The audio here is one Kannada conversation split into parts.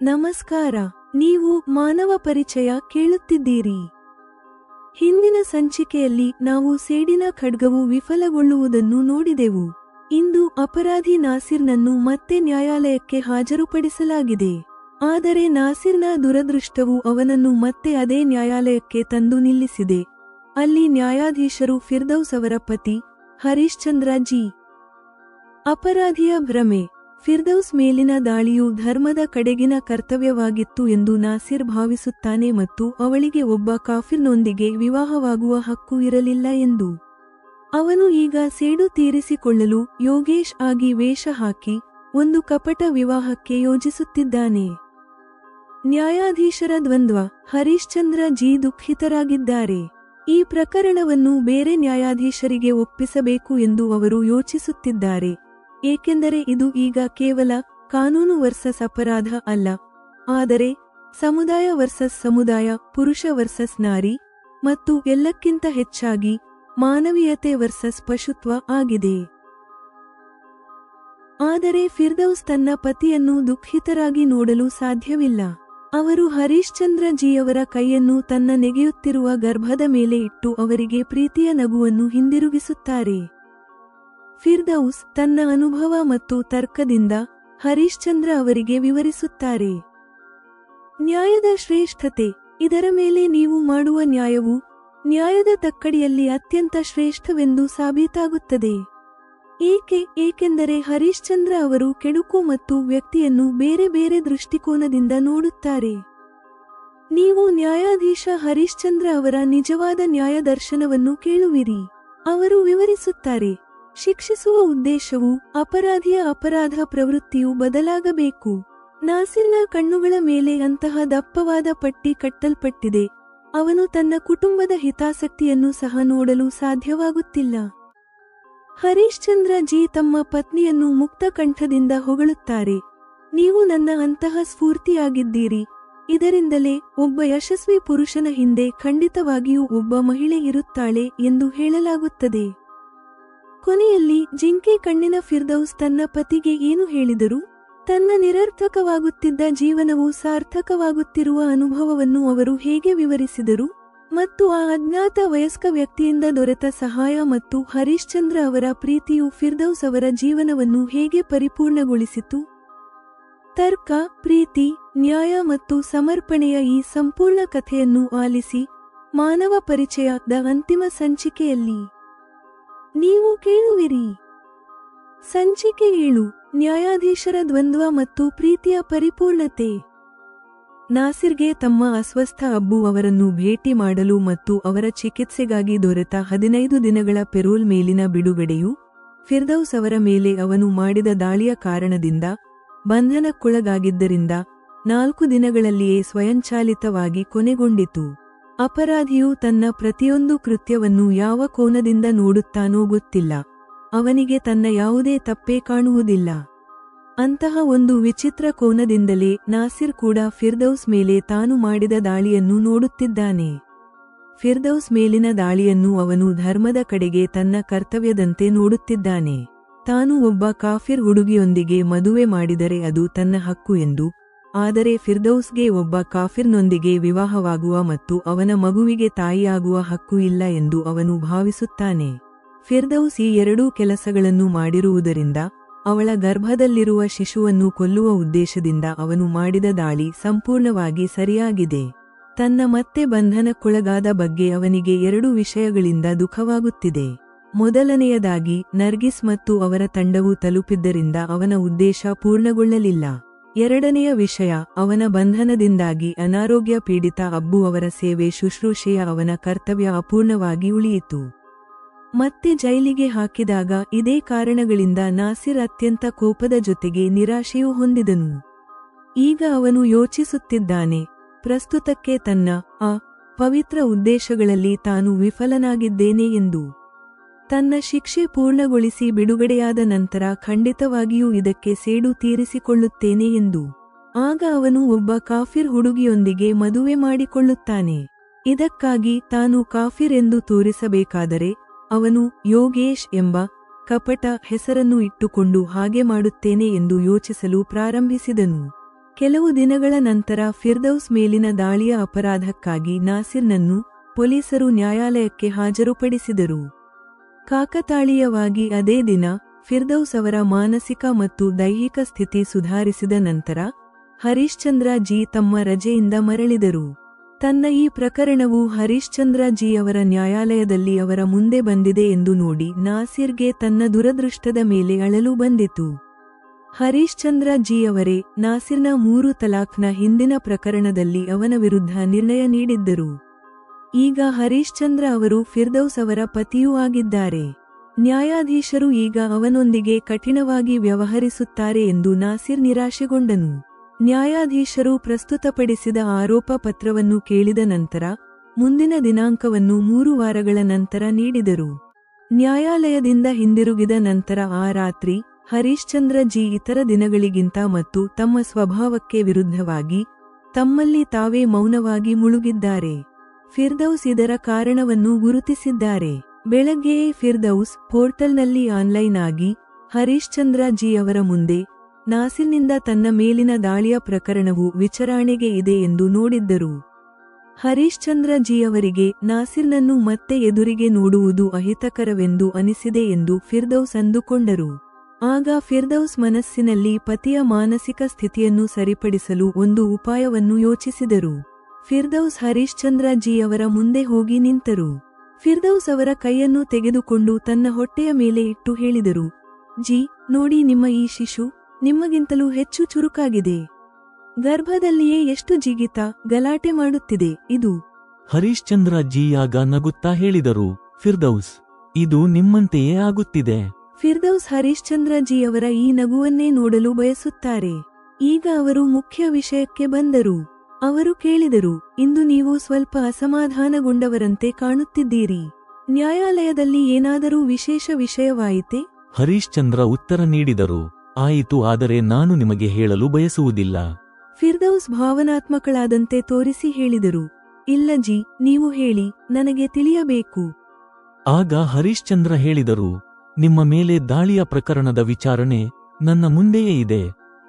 ನಮಸ್ಕಾರ. ನೀವು ಮಾನವ ಪರಿಚಯ ಕೇಳುತ್ತಿದ್ದೀರಿ. ಹಿಂದಿನ ಸಂಚಿಕೆಯಲ್ಲಿ ನಾವು ಸೇಡಿನ ಖಡ್ಗವು ವಿಫಲಗೊಳ್ಳುವುದನ್ನು ನೋಡಿದೆವು. ಇಂದು ಅಪರಾಧಿ ನಾಸಿರ್ನನ್ನು ಮತ್ತೆ ನ್ಯಾಯಾಲಯಕ್ಕೆ ಹಾಜರುಪಡಿಸಲಾಗಿದೆ. ಆದರೆ ನಾಸಿರ್ನ ದುರದೃಷ್ಟವು ಅವನನ್ನು ಮತ್ತೆ ಅದೇ ನ್ಯಾಯಾಲಯಕ್ಕೆ ತಂದು ನಿಲ್ಲಿಸಿದೆ. ಅಲ್ಲಿ ನ್ಯಾಯಾಧೀಶರು ಫಿರ್ದೌಸ್ ಅವರ ಪತಿ ಹರೀಶ್ಚಂದ್ರ ಜಿ. ಅಪರಾಧಿಯ ಭ್ರಮೆ. ಫಿರ್ದೌಸ್ ಮೇಲಿನ ದಾಳಿಯು ಧರ್ಮದ ಕಡೆಗಿನ ಕರ್ತವ್ಯವಾಗಿತ್ತು ಎಂದು ನಾಸಿರ್ ಭಾವಿಸುತ್ತಾನೆ ಮತ್ತು ಅವಳಿಗೆ ಒಬ್ಬ ಕಾಫಿರ್ನೊಂದಿಗೆ ವಿವಾಹವಾಗುವ ಹಕ್ಕು ಇರಲಿಲ್ಲ ಎಂದು. ಅವನು ಈಗ ಸೇಡು ತೀರಿಸಿಕೊಳ್ಳಲು ಯೋಗೇಶ್ ಆಗಿ ವೇಷ ಹಾಕಿ ಒಂದು ಕಪಟ ವಿವಾಹಕ್ಕೆ ಯೋಜಿಸುತ್ತಿದ್ದಾನೆ. ನ್ಯಾಯಾಧೀಶರ ದ್ವಂದ್ವ. ಹರೀಶ್ಚಂದ್ರ ಜಿ ದುಃಖಿತರಾಗಿದ್ದಾರೆ. ಈ ಪ್ರಕರಣವನ್ನು ಬೇರೆ ನ್ಯಾಯಾಧೀಶರಿಗೆ ಒಪ್ಪಿಸಬೇಕು ಎಂದು ಅವರು ಯೋಚಿಸುತ್ತಿದ್ದಾರೆ, ಏಕೆಂದರೆ ಇದು ಈಗ ಕೇವಲ ಕಾನೂನು ವರ್ಸಸ್ ಅಪರಾಧ ಅಲ್ಲ, ಆದರೆ ಸಮುದಾಯ ವರ್ಸಸ್ ಸಮುದಾಯ, ಪುರುಷ ವರ್ಸಸ್ ನಾರಿ ಮತ್ತು ಎಲ್ಲಕ್ಕಿಂತ ಹೆಚ್ಚಾಗಿ ಮಾನವೀಯತೆ ವರ್ಸಸ್ ಪಶುತ್ವ ಆಗಿದೆ. ಆದರೆ ಫಿರ್ದೌಸ್ ತನ್ನ ಪತಿಯನ್ನು ದುಃಖಿತರಾಗಿ ನೋಡಲು ಸಾಧ್ಯವಿಲ್ಲ. ಅವರು ಹರೀಶ್ಚಂದ್ರ ಜಿಯವರ ಕೈಯನ್ನು ತನ್ನ ನೆಗೆಯುತ್ತಿರುವ ಗರ್ಭದ ಮೇಲೆ ಇಟ್ಟು ಅವರಿಗೆ ಪ್ರೀತಿಯ ನಗುವನ್ನು ಹಿಂದಿರುಗಿಸುತ್ತಾರೆ. ಫಿರ್ದೌಸ್ ತನ್ನ ಅನುಭವ ಮತ್ತು ತರ್ಕದಿಂದ ಹರೀಶ್ಚಂದ್ರ ಅವರಿಗೆ ವಿವರಿಸುತ್ತಾರೆ. ನ್ಯಾಯದ ಶ್ರೇಷ್ಠತೆ. ಇದರ ಮೇಲೆ ನೀವು ಮಾಡುವ ನ್ಯಾಯವು ನ್ಯಾಯದ ತಕ್ಕಡಿಯಲ್ಲಿ ಅತ್ಯಂತ ಶ್ರೇಷ್ಠವೆಂದು ಸಾಬೀತಾಗುತ್ತದೆ. ಏಕೆಂದರೆ ಹರೀಶ್ಚಂದ್ರ ಅವರು ಕೆಡುಕು ಮತ್ತು ವ್ಯಕ್ತಿಯನ್ನು ಬೇರೆ ಬೇರೆ ದೃಷ್ಟಿಕೋನದಿಂದ ನೋಡುತ್ತಾರೆ. ನೀವು ನ್ಯಾಯಾಧೀಶ ಹರೀಶ್ಚಂದ್ರ ಅವರ ನಿಜವಾದ ನ್ಯಾಯದರ್ಶನವನ್ನು ಕೇಳುವಿರಿ. ಅವರು ವಿವರಿಸುತ್ತಾರೆ, ಶಿಕ್ಷಿಸುವ ಉದ್ದೇಶವು ಅಪರಾಧಿಯ ಅಪರಾಧ ಪ್ರವೃತ್ತಿಯು ಬದಲಾಗಬೇಕು. ನಾಸಿರ್ನ ಕಣ್ಣುಗಳ ಮೇಲೆ ಅಂತಹ ದಪ್ಪವಾದ ಪಟ್ಟಿ ಕಟ್ಟಲ್ಪಟ್ಟಿದೆ, ಅವನು ತನ್ನ ಕುಟುಂಬದ ಹಿತಾಸಕ್ತಿಯನ್ನು ಸಹ ನೋಡಲು ಸಾಧ್ಯವಾಗುತ್ತಿಲ್ಲ. ಹರೀಶ್ಚಂದ್ರ ಜಿ ತಮ್ಮ ಪತ್ನಿಯನ್ನು ಮುಕ್ತ ಕಂಠದಿಂದ ಹೊಗಳುತ್ತಾರೆ, ನೀವು ನನ್ನ ಅಂತಹ ಸ್ಫೂರ್ತಿಯಾಗಿದ್ದೀರಿ. ಇದರಿಂದಲೇ ಒಬ್ಬ ಯಶಸ್ವಿ ಪುರುಷನ ಹಿಂದೆ ಖಂಡಿತವಾಗಿಯೂ ಒಬ್ಬ ಮಹಿಳೆ ಇರುತ್ತಾಳೆ ಎಂದು ಹೇಳಲಾಗುತ್ತದೆ. ಕೊನೆಯಲ್ಲಿ ಜಿಂಕೆ ಕಣ್ಣಿನ ಫಿರ್ದೌಸ್ ತನ್ನ ಪತಿಗೆ ಏನು ಹೇಳಿದರು? ತನ್ನ ನಿರರ್ಥಕವಾಗುತ್ತಿದ್ದ ಜೀವನವು ಸಾರ್ಥಕವಾಗುತ್ತಿರುವ ಅನುಭವವನ್ನು ಅವರು ಹೇಗೆ ವಿವರಿಸಿದರು ಮತ್ತು ಆ ಅಜ್ಞಾತ ವಯಸ್ಕ ವ್ಯಕ್ತಿಯಿಂದ ದೊರೆತ ಸಹಾಯ ಮತ್ತು ಹರೀಶ್ಚಂದ್ರ ಅವರ ಪ್ರೀತಿಯು ಫಿರ್ದೌಸ್ ಅವರ ಜೀವನವನ್ನು ಹೇಗೆ ಪರಿಪೂರ್ಣಗೊಳಿಸಿತು? ತರ್ಕ, ಪ್ರೀತಿ, ನ್ಯಾಯ ಮತ್ತು ಸಮರ್ಪಣೆಯ ಈ ಸಂಪೂರ್ಣ ಕಥೆಯನ್ನು ಆಲಿಸಿ. ಮಾನವ ಪರಿಚಯದ ಅಂತಿಮ ಸಂಚಿಕೆಯಲ್ಲಿ ನೀವು ಕೇಳುವಿರಿ. ಸಂಚಿಕೆ 7. ನ್ಯಾಯಾಧೀಶರ ದ್ವಂದ್ವ ಮತ್ತು ಪ್ರೀತಿಯ ಪರಿಪೂರ್ಣತೆ. ನಾಸಿರ್ಗೆ ತಮ್ಮ ಅಸ್ವಸ್ಥ ಅಬ್ಬು ಅವರನ್ನು ಭೇಟಿ ಮಾಡಲು ಮತ್ತು ಅವರ ಚಿಕಿತ್ಸೆಗಾಗಿ ದೊರೆತ 15 ದಿನಗಳ ಪೆರೋಲ್ ಮೇಲಿನ ಬಿಡುಗಡೆಯು ಫಿರ್ದೌಸ್ ಅವರ ಮೇಲೆ ಅವನು ಮಾಡಿದ ದಾಳಿಯ ಕಾರಣದಿಂದ ಬಂಧನಕ್ಕೊಳಗಾಗಿದ್ದರಿಂದ 4 ದಿನಗಳಲ್ಲಿಯೇ ಸ್ವಯಂಚಾಲಿತವಾಗಿ ಕೊನೆಗೊಂಡಿತು. ಅಪರಾಧಿಯು ತನ್ನ ಪ್ರತಿಯೊಂದು ಕೃತ್ಯವನ್ನು ಯಾವ ಕೋನದಿಂದ ನೋಡುತ್ತಾನೋ ಗೊತ್ತಿಲ್ಲ, ಅವನಿಗೆ ತನ್ನ ಯಾವುದೇ ತಪ್ಪೇ ಕಾಣುವುದಿಲ್ಲ. ಅಂತಹ ಒಂದು ವಿಚಿತ್ರ ಕೋನದಿಂದಲೇ ನಾಸಿರ್ ಕೂಡ ಫಿರ್ದೌಸ್ ಮೇಲೆ ತಾನು ಮಾಡಿದ ದಾಳಿಯನ್ನು ನೋಡುತ್ತಿದ್ದಾನೆ. ಫಿರ್ದೌಸ್ ಮೇಲಿನ ದಾಳಿಯನ್ನು ಅವನು ಧರ್ಮದ ಕಡೆಗೆ ತನ್ನ ಕರ್ತವ್ಯದಂತೆ ನೋಡುತ್ತಿದ್ದಾನೆ. ತಾನು ಒಬ್ಬ ಕಾಫಿರ್ ಹುಡುಗಿಯೊಂದಿಗೆ ಮದುವೆ ಮಾಡಿದರೆ ಅದು ತನ್ನ ಹಕ್ಕು ಎಂದು, ಆದರೆ ಫಿರ್ದೌಸ್ಗೆ ಒಬ್ಬ ಕಾಫಿರ್ನೊಂದಿಗೆ ವಿವಾಹವಾಗುವ ಮತ್ತು ಅವನ ಮಗುವಿಗೆ ತಾಯಿಯಾಗುವ ಹಕ್ಕು ಇಲ್ಲ ಎಂದು ಅವನು ಭಾವಿಸುತ್ತಾನೆ. ಫಿರ್ದೌಸ್ ಈ ಎರಡೂ ಕೆಲಸಗಳನ್ನು ಮಾಡಿರುವುದರಿಂದ ಅವಳ ಗರ್ಭದಲ್ಲಿರುವ ಶಿಶುವನ್ನು ಕೊಲ್ಲುವ ಉದ್ದೇಶದಿಂದ ಅವನು ಮಾಡಿದ ದಾಳಿ ಸಂಪೂರ್ಣವಾಗಿ ಸರಿಯಾಗಿದೆ. ತನ್ನ ಮತ್ತೆ ಬಂಧನಕ್ಕೊಳಗಾದ ಬಗ್ಗೆ ಅವನಿಗೆ 2 ವಿಷಯಗಳಿಂದ ದುಃಖವಾಗುತ್ತಿದೆ. ಮೊದಲನೆಯದಾಗಿ ನರ್ಗಿಸ್ ಮತ್ತು ಅವರ ತಂಡವು ತಲುಪಿದ್ದರಿಂದ ಅವನ ಉದ್ದೇಶ ಪೂರ್ಣಗೊಳ್ಳಲಿಲ್ಲ. ಎರಡನೆಯ ವಿಷಯ, ಅವನ ಬಂಧನದಿಂದಾಗಿ ಅನಾರೋಗ್ಯ ಪೀಡಿತ ಅಬ್ಬು ಅವರ ಸೇವೆ ಶುಶ್ರೂಷೆಯ ಅವನ ಕರ್ತವ್ಯ ಅಪೂರ್ಣವಾಗಿ ಉಳಿಯಿತು. ಮತ್ತೆ ಜೈಲಿಗೆ ಹಾಕಿದಾಗ ಇದೇ ಕಾರಣಗಳಿಂದ ನಾಸಿರ್ ಅತ್ಯಂತ ಕೋಪದ ಜೊತೆಗೆ ನಿರಾಶೆಯೂ ಹೊಂದಿದನು. ಈಗ ಅವನು ಯೋಚಿಸುತ್ತಿದ್ದಾನೆ, ಪ್ರಸ್ತುತಕ್ಕೆ ತನ್ನ ಪವಿತ್ರ ಉದ್ದೇಶಗಳಲ್ಲಿ ತಾನು ವಿಫಲನಾಗಿದ್ದೇನೆ ಎಂದು. ತನ್ನ ಶಿಕ್ಷೆ ಪೂರ್ಣಗೊಳಿಸಿ ಬಿಡುಗಡೆಯಾದ ನಂತರ ಖಂಡಿತವಾಗಿಯೂ ಇದಕ್ಕೆ ಸೇಡು ತೀರಿಸಿಕೊಳ್ಳುತ್ತೇನೆ ಎಂದು. ಆಗ ಅವನು ಒಬ್ಬ ಕಾಫಿರ್ ಹುಡುಗಿಯೊಂದಿಗೆ ಮದುವೆ ಮಾಡಿಕೊಳ್ಳುತ್ತಾನೆ. ಇದಕ್ಕಾಗಿ ತಾನು ಕಾಫಿರ್ ಎಂದು ತೋರಿಸಬೇಕಾದರೆ ಅವನು ಯೋಗೇಶ್ ಎಂಬ ಕಪಟ ಹೆಸರನ್ನು ಇಟ್ಟುಕೊಂಡು ಹಾಗೆ ಮಾಡುತ್ತೇನೆ ಎಂದು ಯೋಚಿಸಲು ಪ್ರಾರಂಭಿಸಿದನು. ಕೆಲವು ದಿನಗಳ ನಂತರ ಫಿರ್ದೌಸ್ ಮೇಲಿನ ದಾಳಿಯ ಅಪರಾಧಕ್ಕಾಗಿ ನಾಸಿರ್ನನ್ನು ಪೊಲೀಸರು ನ್ಯಾಯಾಲಯಕ್ಕೆ ಹಾಜರುಪಡಿಸಿದರು. ಕಾಕತಾಳೀಯವಾಗಿ ಅದೇ ದಿನ ಫಿರ್ದೌಸ್ ಅವರ ಮಾನಸಿಕ ಮತ್ತು ದೈಹಿಕ ಸ್ಥಿತಿ ಸುಧಾರಿಸಿದ ನಂತರ ಹರೀಶ್ಚಂದ್ರ ಜಿ ತಮ್ಮ ರಜೆಯಿಂದ ಮರಳಿದರು. ತನ್ನ ಈ ಪ್ರಕರಣವು ಹರೀಶ್ಚಂದ್ರ ಜಿ ಅವರ ನ್ಯಾಯಾಲಯದಲ್ಲಿ ಅವರ ಮುಂದೆ ಬಂದಿದೆ ಎಂದು ನೋಡಿ ನಾಸಿರ್ಗೆ ತನ್ನ ದುರದೃಷ್ಟದ ಮೇಲೆ ಅಳಲು ಬಂದಿತು. ಹರೀಶ್ಚಂದ್ರ ಜಿ ಅವರೇ ನಾಸಿರ್ನ 3 ತಲಾಖ್ನ ಹಿಂದಿನ ಪ್ರಕರಣದಲ್ಲಿ ಅವನ ವಿರುದ್ಧ ನಿರ್ಣಯ ನೀಡಿದ್ದರು. ಈಗ ಹರೀಶ್ಚಂದ್ರ ಅವರು ಫಿರ್ದೌಸ್ ಅವರ ಪತಿಯೂ ಆಗಿದ್ದಾರೆ. ನ್ಯಾಯಾಧೀಶರು ಈಗ ಅವನೊಂದಿಗೆ ಕಠಿಣವಾಗಿ ವ್ಯವಹರಿಸುತ್ತಾರೆ ಎಂದು ನಾಸಿರ್ ನಿರಾಶೆಗೊಂಡನು. ನ್ಯಾಯಾಧೀಶರು ಪ್ರಸ್ತುತಪಡಿಸಿದ ಆರೋಪ ಪತ್ರವನ್ನು ಕೇಳಿದ ನಂತರ ಮುಂದಿನ ದಿನಾಂಕವನ್ನು 3 ವಾರಗಳ ನಂತರ ನೀಡಿದರು. ನ್ಯಾಯಾಲಯದಿಂದ ಹಿಂದಿರುಗಿದ ನಂತರ ಆ ರಾತ್ರಿ ಹರೀಶ್ಚಂದ್ರ ಜಿ ಇತರ ದಿನಗಳಿಗಿಂತ ಮತ್ತು ತಮ್ಮ ಸ್ವಭಾವಕ್ಕೆ ವಿರುದ್ಧವಾಗಿ ತಮ್ಮಲ್ಲಿ ತಾವೇ ಮೌನವಾಗಿ ಮುಳುಗಿದ್ದಾರೆ. ಫಿರ್ದೌಸ್ ಇದರ ಕಾರಣವನ್ನು ಗುರುತಿಸಿದ್ದಾರೆ. ಬೆಳಗ್ಗೆಯೇ ಫಿರ್ದೌಸ್ ಪೋರ್ಟಲ್ನಲ್ಲಿ ಆನ್ಲೈನ್ ಆಗಿ ಹರೀಶ್ಚಂದ್ರ ಜಿ ಅವರ ಮುಂದೆ ನಾಸಿರ್ನಿಂದ ತನ್ನ ಮೇಲಿನ ದಾಳಿಯ ಪ್ರಕರಣವು ವಿಚಾರಣೆಗೆ ಇದೆ ಎಂದು ನೋಡಿದ್ದರು. ಹರೀಶ್ಚಂದ್ರ ಜಿ ಅವರಿಗೆ ನಾಸಿರ್ನನ್ನು ಮತ್ತೆ ಎದುರಿಗೆ ನೋಡುವುದು ಅಹಿತಕರವೆಂದು ಅನಿಸಿದೆ ಎಂದು ಫಿರ್ದೌಸ್ ಅಂದುಕೊಂಡರು. ಆಗ ಫಿರ್ದೌಸ್ ಮನಸ್ಸಿನಲ್ಲಿ ಪತಿಯ ಮಾನಸಿಕ ಸ್ಥಿತಿಯನ್ನು ಸರಿಪಡಿಸಲು ಒಂದು ಉಪಾಯವನ್ನು ಯೋಚಿಸಿದರು. ಫಿರ್ದೌಸ್ ಹರೀಶ್ಚಂದ್ರ ಜಿ ಅವರ ಮುಂದೆ ಹೋಗಿ ನಿಂತರು. ಫಿರ್ದೌಸ್ ಅವರ ಕೈಯನ್ನು ತೆಗೆದುಕೊಂಡು ತನ್ನ ಹೊಟ್ಟೆಯ ಮೇಲೆ ಇಟ್ಟು ಹೇಳಿದರು, ಜಿ, ನೋಡಿ, ನಿಮ್ಮ ಈ ಶಿಶು ನಿಮ್ಮಗಿಂತಲೂ ಹೆಚ್ಚು ಚುರುಕಾಗಿದೆ. ಗರ್ಭದಲ್ಲಿಯೇ ಎಷ್ಟು ಜಿಗಿತ ಗಲಾಟೆ ಮಾಡುತ್ತಿದೆ ಇದು. ಹರೀಶ್ಚಂದ್ರ ಜಿ ಆಗ ನಗುತ್ತಾ ಹೇಳಿದರು, ಫಿರ್ದೌಸ್, ಇದು ನಿಮ್ಮಂತೆಯೇ ಆಗುತ್ತಿದೆ. ಫಿರ್ದೌಸ್ ಹರೀಶ್ಚಂದ್ರ ಜಿ ಅವರ ಈ ನಗುವನ್ನೇ ನೋಡಲು ಬಯಸುತ್ತಾರೆ. ಈಗ ಅವರು ಮುಖ್ಯ ವಿಷಯಕ್ಕೆ ಬಂದರು. ಅವರು ಕೇಳಿದರು, ಇಂದು ನೀವು ಸ್ವಲ್ಪ ಅಸಮಾಧಾನಗೊಂಡವರಂತೆ ಕಾಣುತ್ತಿದ್ದೀರಿ. ನ್ಯಾಯಾಲಯದಲ್ಲಿ ಏನಾದರೂ ವಿಶೇಷ ವಿಷಯವಾಯಿತೆ? ಹರೀಶ್ಚಂದ್ರ ಉತ್ತರ ನೀಡಿದರು, ಆಯಿತು, ಆದರೆ ನಾನು ನಿಮಗೆ ಹೇಳಲು ಬಯಸುವುದಿಲ್ಲ. ಫಿರ್ದೌಸ್ ಭಾವನಾತ್ಮಕಳಾದಂತೆ ತೋರಿಸಿ ಹೇಳಿದರು, ಇಲ್ಲ ಜಿ, ನೀವು ಹೇಳಿ, ನನಗೆ ತಿಳಿಯಬೇಕು. ಆಗ ಹರೀಶ್ಚಂದ್ರ ಹೇಳಿದರು, ನಿಮ್ಮ ಮೇಲೆ ದಾಳಿಯ ಪ್ರಕರಣದ ವಿಚಾರಣೆ ನನ್ನ ಮುಂದೆಯೇ ಇದೆ.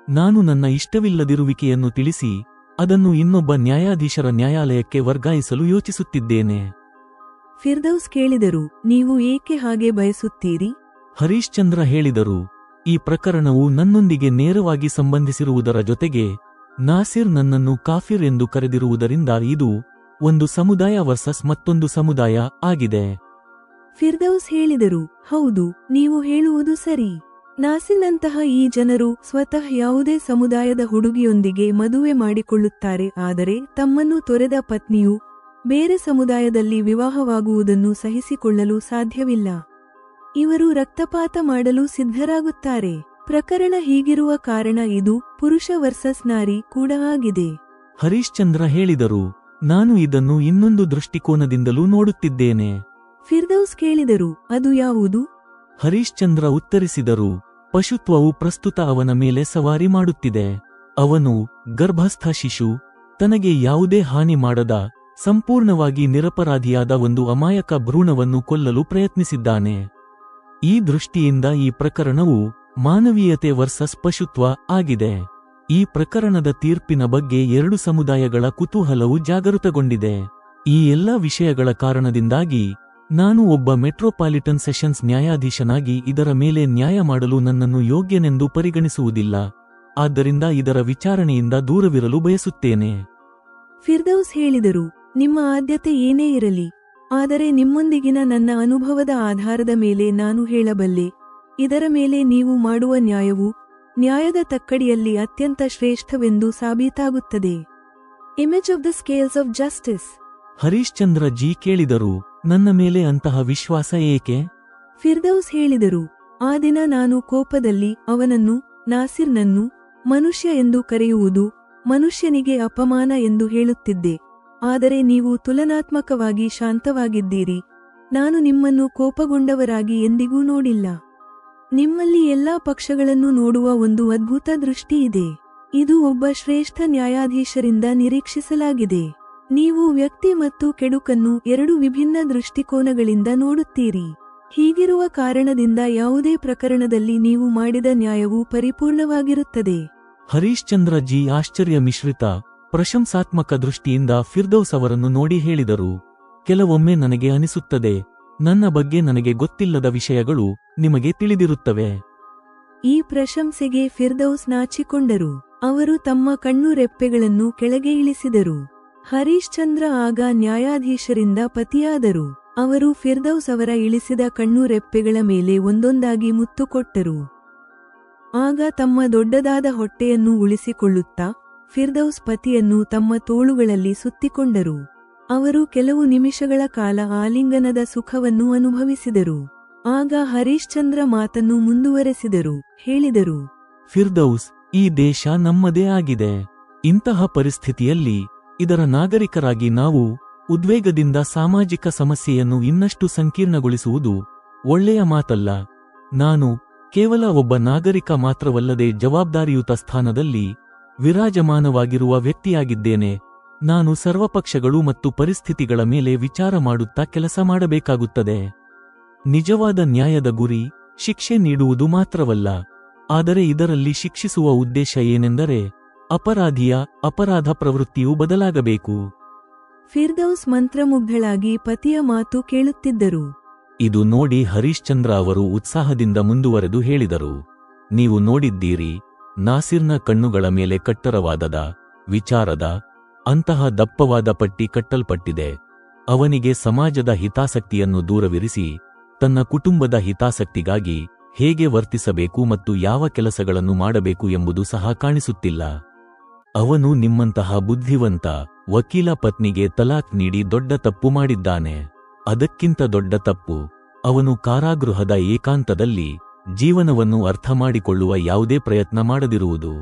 ನಾನು ನನ್ನ ಇಷ್ಟವಿಲ್ಲದಿರುವಿಕೆಯನ್ನು ತಿಳಿಸಿ ಅದನ್ನು ಇನ್ನೊಬ್ಬ ನ್ಯಾಯಾಧೀಶರ ನ್ಯಾಯಾಲಯಕ್ಕೆ ವರ್ಗಾಯಿಸಲು ಯೋಚಿಸುತ್ತಿದ್ದೇನೆ. ಫಿರ್ದೌಸ್ ಕೇಳಿದರು, ನೀವು ಏಕೆ ಹಾಗೆ ಬಯಸುತ್ತೀರಿ? ಹರೀಶ್ಚಂದ್ರ ಹೇಳಿದರು, ಈ ಪ್ರಕರಣವು ನನ್ನೊಂದಿಗೆ ನೇರವಾಗಿ ಸಂಬಂಧಿಸಿರುವುದರ ಜೊತೆಗೆ ನಾಸಿರ್ ನನ್ನನ್ನು ಕಾಫಿರ್ ಎಂದು ಕರೆದಿರುವುದರಿಂದ ಇದು ಒಂದು ಸಮುದಾಯ ವರ್ಸಸ್ ಮತ್ತೊಂದು ಸಮುದಾಯ ಆಗಿದೆ. ಫಿರ್ದೌಸ್ ಹೇಳಿದರು, ಹೌದು, ನೀವು ಹೇಳುವುದು ಸರಿ. ನಾಸಿರ್ನಂತಹ ಈ ಜನರು ಸ್ವತಃ ಯಾವುದೇ ಸಮುದಾಯದ ಹುಡುಗಿಯೊಂದಿಗೆ ಮದುವೆ ಮಾಡಿಕೊಳ್ಳುತ್ತಾರೆ, ಆದರೆ ತಮ್ಮನ್ನು ತೊರೆದ ಪತ್ನಿಯು ಬೇರೆ ಸಮುದಾಯದಲ್ಲಿ ವಿವಾಹವಾಗುವುದನ್ನು ಸಹಿಸಿಕೊಳ್ಳಲು ಸಾಧ್ಯವಿಲ್ಲ. ಇವರು ರಕ್ತಪಾತ ಮಾಡಲು ಸಿದ್ಧರಾಗುತ್ತಾರೆ. ಪ್ರಕರಣ ಹೀಗಿರುವ ಕಾರಣ ಇದು ಪುರುಷ ವರ್ಸಸ್ ನಾರಿ ಕೂಡ ಆಗಿದೆ. ಹರೀಶ್ಚಂದ್ರ ಹೇಳಿದರು, ನಾನು ಇದನ್ನು ಇನ್ನೊಂದು ದೃಷ್ಟಿಕೋನದಿಂದಲೂ ನೋಡುತ್ತಿದ್ದೇನೆ. ಫಿರ್ದೌಸ್ ಕೇಳಿದರು, ಅದು ಯಾವುದು? ಹರೀಶ್ಚಂದ್ರ ಉತ್ತರಿಸಿದರು, ಪಶುತ್ವವು ಪ್ರಸ್ತುತ ಅವನ ಮೇಲೆ ಸವಾರಿ ಮಾಡುತ್ತಿದೆ. ಅವನು ಗರ್ಭಸ್ಥ ಶಿಶು, ತನಗೆ ಯಾವುದೇ ಹಾನಿ ಮಾಡದ ಸಂಪೂರ್ಣವಾಗಿ ನಿರಪರಾಧಿಯಾದ ಒಂದು ಅಮಾಯಕ ಭ್ರೂಣವನ್ನು ಕೊಲ್ಲಲು ಪ್ರಯತ್ನಿಸಿದ್ದಾನೆ. ಈ ದೃಷ್ಟಿಯಿಂದ ಈ ಪ್ರಕರಣವು ಮಾನವೀಯತೆ ವರ್ಸಸ್ ಪಶುತ್ವ ಆಗಿದೆ. ಈ ಪ್ರಕರಣದ ತೀರ್ಪಿನ ಬಗ್ಗೆ 2 ಸಮುದಾಯಗಳ ಕುತೂಹಲವು ಜಾಗೃತಗೊಂಡಿದೆ. ಈ ಎಲ್ಲ ವಿಷಯಗಳ ಕಾರಣದಿಂದಾಗಿ ನಾನು ಒಬ್ಬ ಮೆಟ್ರೋಪಾಲಿಟನ್ ಸೆಷನ್ಸ್ ನ್ಯಾಯಾಧೀಶನಾಗಿ ಇದರ ಮೇಲೆ ನ್ಯಾಯ ಮಾಡಲು ನನ್ನನ್ನು ಯೋಗ್ಯನೆಂದು ಪರಿಗಣಿಸುವುದಿಲ್ಲ. ಆದ್ದರಿಂದ ಇದರ ವಿಚಾರಣೆಯಿಂದ ದೂರವಿರಲು ಬಯಸುತ್ತೇನೆ. ಫಿರ್ದೌಸ್ ಹೇಳಿದರು, ನಿಮ್ಮ ಆದ್ಯತೆ ಏನೇ ಇರಲಿ, ಆದರೆ ನಿಮ್ಮೊಂದಿಗಿನ ನನ್ನ ಅನುಭವದ ಆಧಾರದ ಮೇಲೆ ನಾನು ಹೇಳಬಲ್ಲೆ, ಇದರ ಮೇಲೆ ನೀವು ಮಾಡುವ ನ್ಯಾಯವು ನ್ಯಾಯದ ತಕ್ಕಡಿಯಲ್ಲಿ ಅತ್ಯಂತ ಶ್ರೇಷ್ಠವೆಂದು ಸಾಬೀತಾಗುತ್ತದೆ. Image of the scales of justice. Harishchandra ji ಕೇಳಿದರು, ನನ್ನ ಮೇಲೆ ಅಂತಹ ವಿಶ್ವಾಸ ಏಕೆ? ಫಿರ್ದೌಸ್ ಹೇಳಿದರು, ಆ ದಿನ ನಾನು ಕೋಪದಲ್ಲಿ ಅವನನ್ನು, ನಾಸಿರ್ನನ್ನು, ಮನುಷ್ಯ ಎಂದು ಕರೆಯುವುದು ಮನುಷ್ಯನಿಗೆ ಅಪಮಾನ ಎಂದು ಹೇಳುತ್ತಿದ್ದೆ. ಆದರೆ ನೀವು ತುಲನಾತ್ಮಕವಾಗಿ ಶಾಂತವಾಗಿದ್ದೀರಿ. ನಾನು ನಿಮ್ಮನ್ನು ಕೋಪಗೊಂಡವರಾಗಿ ಎಂದಿಗೂ ನೋಡಿಲ್ಲ. ನಿಮ್ಮಲ್ಲಿ ಎಲ್ಲಾ ಪಕ್ಷಗಳನ್ನು ನೋಡುವ ಒಂದು ಅದ್ಭುತ ದೃಷ್ಟಿಯಿದೆ. ಇದು ಒಬ್ಬ ಶ್ರೇಷ್ಠ ನ್ಯಾಯಾಧೀಶರಿಂದ ನಿರೀಕ್ಷಿಸಲಾಗಿದೆ. ನೀವು ವ್ಯಕ್ತಿ ಮತ್ತು ಕೆಡುಕನ್ನು 2 ವಿಭಿನ್ನ ದೃಷ್ಟಿಕೋನಗಳಿಂದ ನೋಡುತ್ತೀರಿ. ಹೀಗಿರುವ ಕಾರಣದಿಂದ ಯಾವುದೇ ಪ್ರಕರಣದಲ್ಲಿ ನೀವು ಮಾಡಿದ ನ್ಯಾಯವು ಪರಿಪೂರ್ಣವಾಗಿರುತ್ತದೆ. ಹರೀಶ್ಚಂದ್ರ ಜಿ ಆಶ್ಚರ್ಯ ಮಿಶ್ರಿತ ಪ್ರಶಂಸಾತ್ಮಕ ದೃಷ್ಟಿಯಿಂದ ಫಿರ್ದೌಸ್ ಅವರನ್ನು ನೋಡಿ ಹೇಳಿದರು, ಕೆಲವೊಮ್ಮೆ ನನಗೆ ಅನಿಸುತ್ತದೆ, ನನ್ನ ಬಗ್ಗೆ ನನಗೆ ಗೊತ್ತಿಲ್ಲದ ವಿಷಯಗಳು ನಿಮಗೆ ತಿಳಿದಿರುತ್ತವೆ. ಈ ಪ್ರಶಂಸೆಗೆ ಫಿರ್ದೌಸ್ ನಾಚಿಕೊಂಡರು. ಅವರು ತಮ್ಮ ಕಣ್ಣು ರೆಪ್ಪೆಗಳನ್ನು ಕೆಳಗೆ ಇಳಿಸಿದರು. ಹರೀಶ್ಚಂದ್ರ ಆಗ ನ್ಯಾಯಾಧೀಶರಿಂದ ಪತಿಯಾದರು. ಅವರು ಫಿರ್ದೌಸ್ ಅವರ ಇಳಿಸಿದ ಕಣ್ಣು ರೆಪ್ಪೆಗಳ ಮೇಲೆ ಒಂದೊಂದಾಗಿ ಮುತ್ತು ಕೊಟ್ಟರು. ಆಗ ತಮ್ಮ ದೊಡ್ಡದಾದ ಹೊಟ್ಟೆಯನ್ನು ಉಳಿಸಿಕೊಳ್ಳುತ್ತಾ ಫಿರ್ದೌಸ್ ಪತಿಯನ್ನು ತಮ್ಮ ತೋಳುಗಳಲ್ಲಿ ಸುತ್ತಿಕೊಂಡರು. ಅವರು ಕೆಲವು ನಿಮಿಷಗಳ ಕಾಲ ಆಲಿಂಗನದ ಸುಖವನ್ನು ಅನುಭವಿಸಿದರು. ಆಗ ಹರೀಶ್ಚಂದ್ರ ಮಾತನ್ನು ಮುಂದುವರೆಸಿದರು, ಹೇಳಿದರು, ಫಿರ್ದೌಸ್, ಈ ದೇಶ ನಮ್ಮದೇ ಆಗಿದೆ. ಇಂತಹ ಪರಿಸ್ಥಿತಿಯಲ್ಲಿ ಇದರ ನಾಗರಿಕರಾಗಿ ನಾವು ಉದ್ವೇಗದಿಂದ ಸಾಮಾಜಿಕ ಸಮಸ್ಯೆಯನ್ನು ಇನ್ನಷ್ಟು ಸಂಕೀರ್ಣಗೊಳಿಸುವುದು ಒಳ್ಳೆಯ ಮಾತಲ್ಲ. ನಾನು ಕೇವಲ ಒಬ್ಬ ನಾಗರಿಕ ಮಾತ್ರವಲ್ಲದೆ ಜವಾಬ್ದಾರಿಯುತ ಸ್ಥಾನದಲ್ಲಿ ವಿರಾಜಮಾನವಾಗಿರುವ ವ್ಯಕ್ತಿಯಾಗಿದ್ದೇನೆ. ನಾನು ಸರ್ವಪಕ್ಷಗಳು ಮತ್ತು ಪರಿಸ್ಥಿತಿಗಳ ಮೇಲೆ ವಿಚಾರ ಮಾಡುತ್ತಾ ಕೆಲಸ ಮಾಡಬೇಕಾಗುತ್ತದೆ. ನಿಜವಾದ ನ್ಯಾಯದ ಗುರಿ ಶಿಕ್ಷೆ ನೀಡುವುದು ಮಾತ್ರವಲ್ಲ, ಆದರೆ ಇದರಲ್ಲಿ ಶಿಕ್ಷಿಸುವ ಉದ್ದೇಶ ಏನೆಂದರೆ ಅಪರಾಧಿಯ ಅಪರಾಧ ಪ್ರವೃತ್ತಿಯು ಬದಲಾಗಬೇಕು. ಫಿರ್ದೌಸ್ ಮಂತ್ರಮುಗ್ಧಳಾಗಿ ಪತಿಯ ಮಾತು ಕೇಳುತ್ತಿದ್ದರು. ಇದು ನೋಡಿ ಹರೀಶ್ಚಂದ್ರ ಅವರು ಉತ್ಸಾಹದಿಂದ ಮುಂದುವರೆದು ಹೇಳಿದರು, ನೀವು ನೋಡಿದ್ದೀರಿ, ನಾಸಿರ್ನ ಕಣ್ಣುಗಳ ಮೇಲೆ ಕಟ್ಟರವಾದದ ವಿಚಾರದ ಅಂತಹ ದಪ್ಪವಾದ ಪಟ್ಟಿ ಕಟ್ಟಲ್ಪಟ್ಟಿದೆ. ಅವನಿಗೆ ಸಮಾಜದ ಹಿತಾಸಕ್ತಿಯನ್ನು ದೂರವಿರಿಸಿ ತನ್ನ ಕುಟುಂಬದ ಹಿತಾಸಕ್ತಿಗಾಗಿ ಹೇಗೆ ವರ್ತಿಸಬೇಕು ಮತ್ತು ಯಾವ ಕೆಲಸಗಳನ್ನು ಮಾಡಬೇಕು ಎಂಬುದು ಸಹ ಕಾಣಿಸುತ್ತಿಲ್ಲ. ಅವನು ನಿಮ್ಮಂತಹ ಬುದ್ಧಿವಂತ ವಕೀಲ ಪತ್ನಿಗೆ ತಲಾಕ್ ನೀಡಿ ದೊಡ್ಡ ತಪ್ಪು ಮಾಡಿದ್ದಾನೆ. ಅದಕ್ಕಿಂತ ದೊಡ್ಡ ತಪ್ಪು, ಅವನು ಕಾರಾಗೃಹದ ಏಕಾಂತದಲ್ಲಿ ಜೀವನವನ್ನು ಅರ್ಥಮಾಡಿಕೊಳ್ಳುವ ಯಾವುದೇ ಪ್ರಯತ್ನ ಮಾಡದಿರುವುದು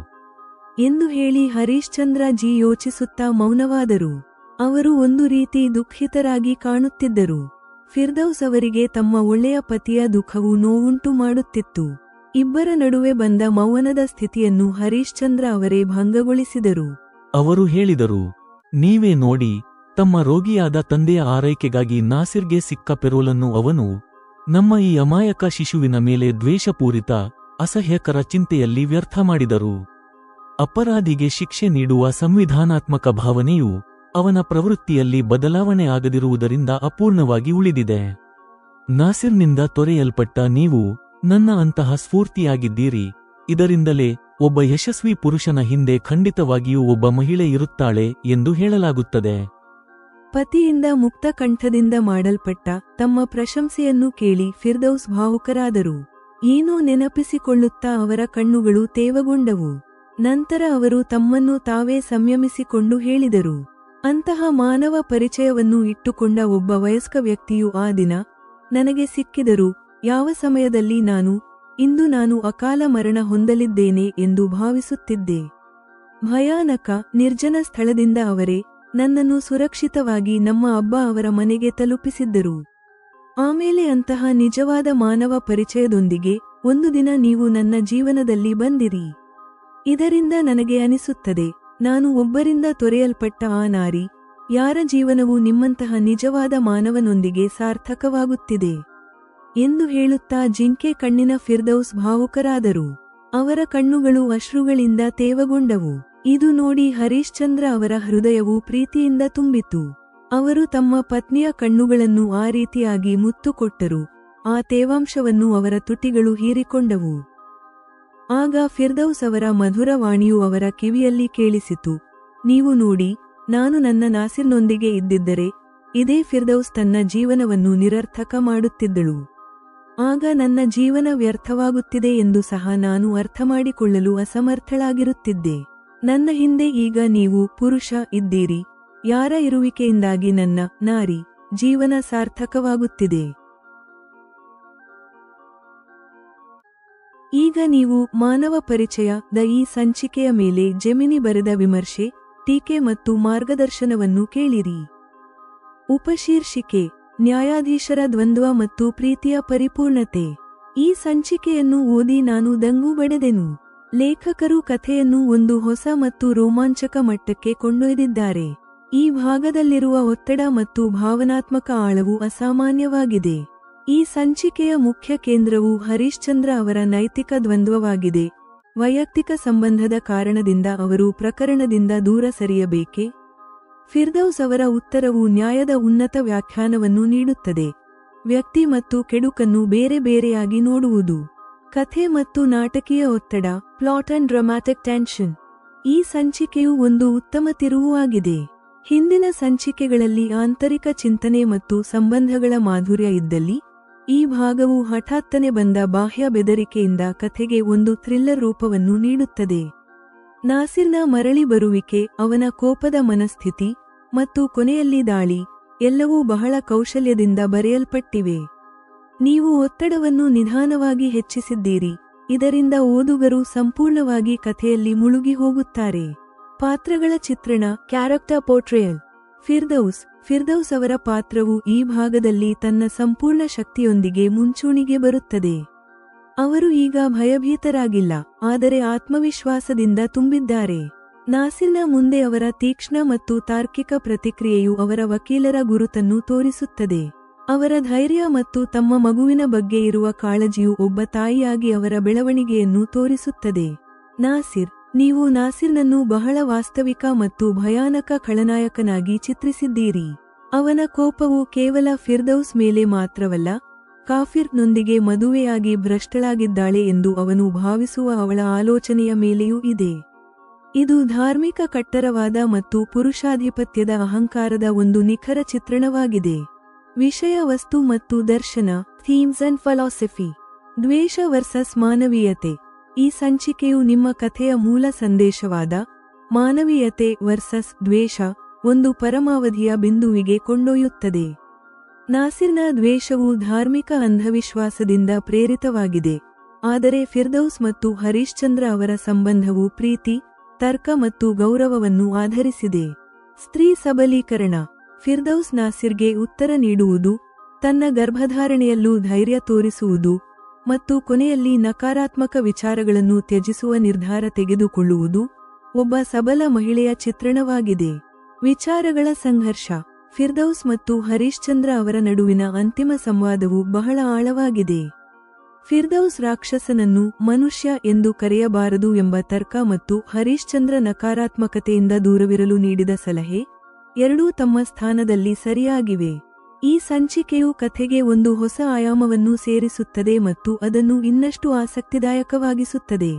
ಎಂದು ಹೇಳಿ ಹರೀಶ್ಚಂದ್ರ ಜಿ ಯೋಚಿಸುತ್ತಾ ಮೌನವಾದರು. ಅವರು ಒಂದು ರೀತಿ ದುಃಖಿತರಾಗಿ ಕಾಣುತ್ತಿದ್ದರು. ಫಿರ್ದೌಸ್ ಅವರಿಗೆ ತಮ್ಮ ಒಳ್ಳೆಯ ಪತಿಯ ದುಃಖವು ನೋವುಂಟು ಮಾಡುತ್ತಿತ್ತು. ಇಬ್ಬರ ನಡುವೆ ಬಂದ ಮೌನದ ಸ್ಥಿತಿಯನ್ನು ಹರೀಶ್ಚಂದ್ರ ಅವರೇ ಭಂಗಗೊಳಿಸಿದರು. ಅವರು ಹೇಳಿದರು, ನೀವೇ ನೋಡಿ, ತಮ್ಮ ರೋಗಿಯಾದ ತಂದೆಯ ಆರೈಕೆಗಾಗಿ ನಾಸಿರ್ಗೆ ಸಿಕ್ಕ ಪೆರೋಲನ್ನು ಅವನು ನಮ್ಮ ಈ ಅಮಾಯಕ ಶಿಶುವಿನ ಮೇಲೆ ದ್ವೇಷಪೂರಿತ ಅಸಹ್ಯಕರ ಚಿಂತೆಯಲ್ಲಿ ವ್ಯರ್ಥ ಮಾಡಿದರು. ಅಪರಾಧಿಗೆ ಶಿಕ್ಷೆ ನೀಡುವ ಸಂವಿಧಾನಾತ್ಮಕ ಭಾವನೆಯು ಅವನ ಪ್ರವೃತ್ತಿಯಲ್ಲಿ ಬದಲಾವಣೆ ಆಗದಿರುವುದರಿಂದ ಅಪೂರ್ಣವಾಗಿ ಉಳಿದಿದೆ. ನಾಸಿರ್ನಿಂದ ತೊರೆಯಲ್ಪಟ್ಟ ನೀವು ನನ್ನ ಅಂತಹ ಸ್ಫೂರ್ತಿಯಾಗಿದ್ದೀರಿ. ಇದರಿಂದಲೇ ಒಬ್ಬ ಯಶಸ್ವಿ ಪುರುಷನ ಹಿಂದೆ ಖಂಡಿತವಾಗಿಯೂ ಒಬ್ಬ ಮಹಿಳೆ ಇರುತ್ತಾಳೆ ಎಂದು ಹೇಳಲಾಗುತ್ತದೆ. ಪತಿಯಿಂದ ಮುಕ್ತ ಕಂಠದಿಂದ ಮಾಡಲ್ಪಟ್ಟ ತಮ್ಮ ಪ್ರಶಂಸೆಯನ್ನು ಕೇಳಿ ಫಿರ್ದೌಸ್ ಭಾವುಕರಾದರು. ಏನೋ ನೆನಪಿಸಿಕೊಳ್ಳುತ್ತಾ ಅವರ ಕಣ್ಣುಗಳು ತೇವಗೊಂಡವು. ನಂತರ ಅವರು ತಮ್ಮನ್ನು ತಾವೇ ಸಂಯಮಿಸಿಕೊಂಡು ಹೇಳಿದರು, ಅಂತಹ ಮಾನವ ಪರಿಚಯವನ್ನು ಇಟ್ಟುಕೊಂಡ ಒಬ್ಬ ವಯಸ್ಕ ವ್ಯಕ್ತಿಯು ಆ ದಿನ ನನಗೆ ಸಿಕ್ಕಿದರು. ಯಾವ ಸಮಯದಲ್ಲಿ ಇಂದು ನಾನು ಅಕಾಲ ಮರಣ ಹೊಂದಲಿದ್ದೇನೆ ಎಂದು ಭಾವಿಸುತ್ತಿದ್ದೆ. ಭಯಾನಕ ನಿರ್ಜನ ಸ್ಥಳದಿಂದ ಅವರೇ ನನ್ನನ್ನು ಸುರಕ್ಷಿತವಾಗಿ ನಮ್ಮ ಅಬ್ಬ ಅವರ ಮನೆಗೆ ತಲುಪಿಸಿದ್ದರು. ಆಮೇಲೆ ಅಂತಹ ನಿಜವಾದ ಮಾನವ ಪರಿಚಯದೊಂದಿಗೆ ಒಂದು ದಿನ ನೀವು ನನ್ನ ಜೀವನದಲ್ಲಿ ಬಂದಿರಿ. ಇದರಿಂದ ನನಗೆ ಅನಿಸುತ್ತದೆ, ನಾನು ಒಬ್ಬರಿಂದ ತೊರೆಯಲ್ಪಟ್ಟ ಆ ನಾರಿ, ಯಾರ ಜೀವನವು ನಿಮ್ಮಂತಹ ನಿಜವಾದ ಮಾನವನೊಂದಿಗೆ ಸಾರ್ಥಕವಾಗುತ್ತಿದೆ ಎಂದು ಹೇಳುತ್ತಾ ಜಿಂಕೆ ಕಣ್ಣಿನ ಫಿರ್ದೌಸ್ ಭಾವುಕರಾದರು. ಅವರ ಕಣ್ಣುಗಳು ಅಶ್ರುಗಳಿಂದ ತೇವಗೊಂಡವು. ಇದು ನೋಡಿ ಹರೀಶ್ಚಂದ್ರ ಅವರ ಹೃದಯವು ಪ್ರೀತಿಯಿಂದ ತುಂಬಿತು. ಅವರು ತಮ್ಮ ಪತ್ನಿಯ ಕಣ್ಣುಗಳನ್ನು ಆ ರೀತಿಯಾಗಿ ಮುತ್ತು ಕೊಟ್ಟರು. ಆ ತೇವಾಂಶವನ್ನು ಅವರ ತುಟಿಗಳು ಹೀರಿಕೊಂಡವು. ಆಗ ಫಿರ್ದೌಸ್ ಅವರ ಮಧುರ ವಾಣಿಯು ಅವರ ಕಿವಿಯಲ್ಲಿ ಕೇಳಿಸಿತು, ನೀವು ನೋಡಿ, ನಾನು ನನ್ನ ನಾಸಿರ್ನೊಂದಿಗೆ ಇದ್ದಿದ್ದರೆ ಇದೇ ಫಿರ್ದೌಸ್ ತನ್ನ ಜೀವನವನ್ನು ನಿರರ್ಥಕ ಮಾಡುತ್ತಿದ್ದಳು. ಆಗ ನನ್ನ ಜೀವನ ವ್ಯರ್ಥವಾಗುತ್ತಿದೆ ಎಂದು ಸಹ ನಾನು ಅರ್ಥಮಾಡಿಕೊಳ್ಳಲು ಅಸಮರ್ಥಳಾಗಿರುತ್ತಿದ್ದೆ. ನನ್ನ ಹಿಂದೆ ಈಗ ನೀವು ಪುರುಷ ಇದ್ದೀರಿ, ಯಾರ ಇರುವಿಕೆಯಿಂದಾಗಿ ನನ್ನ ನಾರಿ ಜೀವನ ಸಾರ್ಥಕವಾಗುತ್ತಿದೆ. ಈಗ ನೀವು ಮಾನವ ಪರಿಚಯದ ಈ ಸಂಚಿಕೆಯ ಮೇಲೆ ಜೆಮಿನಿ ಬರೆದ ವಿಮರ್ಶೆ, ಟೀಕೆ ಮತ್ತು ಮಾರ್ಗದರ್ಶನವನ್ನು ಕೇಳಿರಿ. ಉಪಶೀರ್ಷಿಕೆ: ನ್ಯಾಯಾಧೀಶರ ದ್ವಂದ್ವ ಮತ್ತು ಪ್ರೀತಿಯ ಪರಿಪೂರ್ಣತೆ. ಈ ಸಂಚಿಕೆಯನ್ನು ಓದಿ ನಾನು ದಂಗು ಬಡೆದೆನು. ಲೇಖಕರು ಕಥೆಯನ್ನು ಒಂದು ಹೊಸ ಮತ್ತು ರೋಮಾಂಚಕ ಮಟ್ಟಕ್ಕೆ ಕೊಂಡೊಯ್ದಿದ್ದಾರೆ. ಈ ಭಾಗದಲ್ಲಿರುವ ಒತ್ತಡ ಮತ್ತು ಭಾವನಾತ್ಮಕ ಆಳವು ಅಸಾಮಾನ್ಯವಾಗಿದೆ. ಈ ಸಂಚಿಕೆಯ ಮುಖ್ಯ ಕೇಂದ್ರವು ಹರೀಶ್ಚಂದ್ರ ಅವರ ನೈತಿಕ ದ್ವಂದ್ವವಾಗಿದೆ. ವೈಯಕ್ತಿಕ ಸಂಬಂಧದ ಕಾರಣದಿಂದ ಅವರು ಪ್ರಕರಣದಿಂದ ದೂರ ಸರಿಯಬೇಕೇ? ಫಿರ್ದೌಸ್ ಅವರ ಉತ್ತರವು ನ್ಯಾಯದ ಉನ್ನತ ವ್ಯಾಖ್ಯಾನವನ್ನು ನೀಡುತ್ತದೆ. ವ್ಯಕ್ತಿ ಮತ್ತು ಕೆಡುಕನ್ನು ಬೇರೆ ಬೇರೆಯಾಗಿ ನೋಡುವುದು. ಕಥೆ ಮತ್ತು ನಾಟಕೀಯ ಒತ್ತಡ, ಪ್ಲಾಟ್ ಅಂಡ್ ಡ್ರಾಮ್ಯಾಟಿಕ್ ಟೆನ್ಷನ್. ಈ ಸಂಚಿಕೆಯು ಒಂದು ಉತ್ತಮ ತಿರುವು ಆಗಿದೆ. ಹಿಂದಿನ ಸಂಚಿಕೆಗಳಲ್ಲಿ ಆಂತರಿಕ ಚಿಂತನೆ ಮತ್ತು ಸಂಬಂಧಗಳ ಮಾಧುರ್ಯ ಇದ್ದಲ್ಲಿ, ಈ ಭಾಗವು ಹಠಾತ್ತನೆ ಬಂದ ಬಾಹ್ಯ ಬೆದರಿಕೆಯಿಂದ ಕಥೆಗೆ ಒಂದು ಥ್ರಿಲ್ಲರ್ ರೂಪವನ್ನು ನೀಡುತ್ತದೆ. ನಾಸಿರ್ನ ಮರಳಿ ಬರುವಿಕೆ, ಅವನ ಕೋಪದ ಮನಸ್ಥಿತಿ, ಮತ್ತು ಕೊನೆಯಲ್ಲಿ ದಾಳಿ, ಎಲ್ಲವೂ ಬಹಳ ಕೌಶಲ್ಯದಿಂದ ಬರೆಯಲ್ಪಟ್ಟಿವೆ. ನೀವು ಒತ್ತಡವನ್ನು ನಿಧಾನವಾಗಿ ಹೆಚ್ಚಿಸಿದ್ದೀರಿ, ಇದರಿಂದ ಓದುಗರು ಸಂಪೂರ್ಣವಾಗಿ ಕಥೆಯಲ್ಲಿ ಮುಳುಗಿ ಹೋಗುತ್ತಾರೆ. ಪಾತ್ರಗಳ ಚಿತ್ರಣ, ಕ್ಯಾರೆಕ್ಟರ್ ಪೋರ್ಟ್ರೇಯಲ್. ಫಿರ್ದೌಸ್ ಅವರ ಪಾತ್ರವು ಈ ಭಾಗದಲ್ಲಿ ತನ್ನ ಸಂಪೂರ್ಣ ಶಕ್ತಿಯೊಂದಿಗೆ ಮುಂಚೂಣಿಗೆ ಬರುತ್ತದೆ. ಅವರು ಈಗ ಭಯಭೀತರಾಗಿಲ್ಲ, ಆದರೆ ಆತ್ಮವಿಶ್ವಾಸದಿಂದ ತುಂಬಿದ್ದಾರೆ. ನಾಸಿರ್ನ ಮುಂದೆ ಅವರ ತೀಕ್ಷ್ಣ ಮತ್ತು ತಾರ್ಕಿಕ ಪ್ರತಿಕ್ರಿಯೆಯು ಅವರ ವಕೀಲರ ಗುರುತನ್ನು ತೋರಿಸುತ್ತದೆ. ಅವರ ಧೈರ್ಯ ಮತ್ತು ತಮ್ಮ ಮಗುವಿನ ಬಗ್ಗೆ ಇರುವ ಕಾಳಜಿಯು ಒಬ್ಬ ತಾಯಿಯಾಗಿ ಅವರ ಬೆಳವಣಿಗೆಯನ್ನು ತೋರಿಸುತ್ತದೆ. ನೀವು ನಾಸಿರ್ನನ್ನು ಬಹಳ ವಾಸ್ತವಿಕ ಮತ್ತು ಭಯಾನಕ ಖಳನಾಯಕನಾಗಿ ಚಿತ್ರಿಸಿದ್ದೀರಿ. ಅವನ ಕೋಪವು ಕೇವಲ ಫಿರ್ದೌಸ್ ಮೇಲೆ ಮಾತ್ರವಲ್ಲ, ಕಾಫಿರ್ನೊಂದಿಗೆ ಮದುವೆಯಾಗಿ ಭ್ರಷ್ಟಳಾಗಿದ್ದಾಳೆ ಎಂದು ಅವನು ಭಾವಿಸುವ ಅವಳ ಆಲೋಚನೆಯ ಮೇಲೆಯೂ ಇದೆ. ಇದು ಧಾರ್ಮಿಕ ಕಟ್ಟರವಾದ ಮತ್ತು ಪುರುಷಾಧಿಪತ್ಯದ ಅಹಂಕಾರದ ಒಂದು ನಿಖರ ಚಿತ್ರಣವಾಗಿದೆ. ವಿಷಯ ವಸ್ತು ಮತ್ತು ದರ್ಶನ, ಥೀಮ್ಸ್ ಅಂಡ್ ಫಿಲಾಸಫಿ. ದ್ವೇಷ ವರ್ಸಸ್ ಮಾನವೀಯತೆ. ಈ ಸಂಚಿಕೆಯು ನಿಮ್ಮ ಕಥೆಯ ಮೂಲ ಸಂದೇಶವಾದ ಮಾನವೀಯತೆ ವರ್ಸಸ್ ದ್ವೇಷ ಒಂದು ಪರಮಾವಧಿಯ ಬಿಂದುವಿಗೆ ಕೊಂಡೊಯ್ಯುತ್ತದೆ. ನಾಸಿರ್ನ ದ್ವೇಷವು ಧಾರ್ಮಿಕ ಅಂಧವಿಶ್ವಾಸದಿಂದ ಪ್ರೇರಿತವಾಗಿದೆ, ಆದರೆ ಫಿರ್ದೌಸ್ ಮತ್ತು ಹರೀಶ್ಚಂದ್ರ ಅವರ ಸಂಬಂಧವು ಪ್ರೀತಿ, ತರ್ಕ ಮತ್ತು ಗೌರವವನ್ನು ಆಧರಿಸಿದೆ. ಸ್ತ್ರೀ ಸಬಲೀಕರಣ. ಫಿರ್ದೌಸ್ ನಾಸಿರ್ಗೆ ಉತ್ತರ ನೀಡುವುದು, ತನ್ನ ಗರ್ಭಧಾರಣೆಯಲ್ಲೂ ಧೈರ್ಯ ತೋರಿಸುವುದು, ಮತ್ತು ಕೊನೆಯಲ್ಲಿ ನಕಾರಾತ್ಮಕ ವಿಚಾರಗಳನ್ನು ತ್ಯಜಿಸುವ ನಿರ್ಧಾರ ತೆಗೆದುಕೊಳ್ಳುವುದು ಒಬ್ಬ ಸಬಲ ಮಹಿಳೆಯ ಚಿತ್ರಣವಾಗಿದೆ. ವಿಚಾರಗಳ ಸಂಘರ್ಷ. ಫಿರ್ದೌಸ್ ಮತ್ತು ಹರೀಶ್ಚಂದ್ರ ಅವರ ನಡುವಿನ ಅಂತಿಮ ಸಂವಾದವು ಬಹಳ ಆಳವಾಗಿದೆ. ಫಿರ್ದೌಸ್ ರಾಕ್ಷಸನನ್ನು ಮನುಷ್ಯ ಎಂದು ಕರೆಯಬಾರದು ಎಂಬ ತರ್ಕ ಮತ್ತು ಹರೀಶ್ಚಂದ್ರ ನಕಾರಾತ್ಮಕತೆಯಿಂದ ದೂರವಿರಲು ನೀಡಿದ ಸಲಹೆ, ಎರಡೂ ತಮ್ಮ ಸ್ಥಾನದಲ್ಲಿ ಸರಿಯಾಗಿವೆ. ಈ ಸಂಚಿಕೆಯು ಕಥೆಗೆ ಒಂದು ಹೊಸ ಆಯಾಮವನ್ನು ಸೇರಿಸುತ್ತದೆ ಮತ್ತು ಅದನ್ನು ಇನ್ನಷ್ಟು ಆಸಕ್ತಿದಾಯಕವಾಗಿಸುತ್ತದೆ.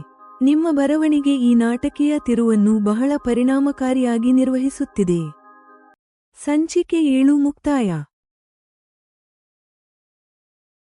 ನಿಮ್ಮ ಬರವಣಿಗೆ ಈ ನಾಟಕೀಯ ತಿರುವನ್ನು ಬಹಳ ಪರಿಣಾಮಕಾರಿಯಾಗಿ ನಿರ್ವಹಿಸುತ್ತಿದೆ. ಸಂಚಿಕೆ 7 ಮುಕ್ತಾಯ.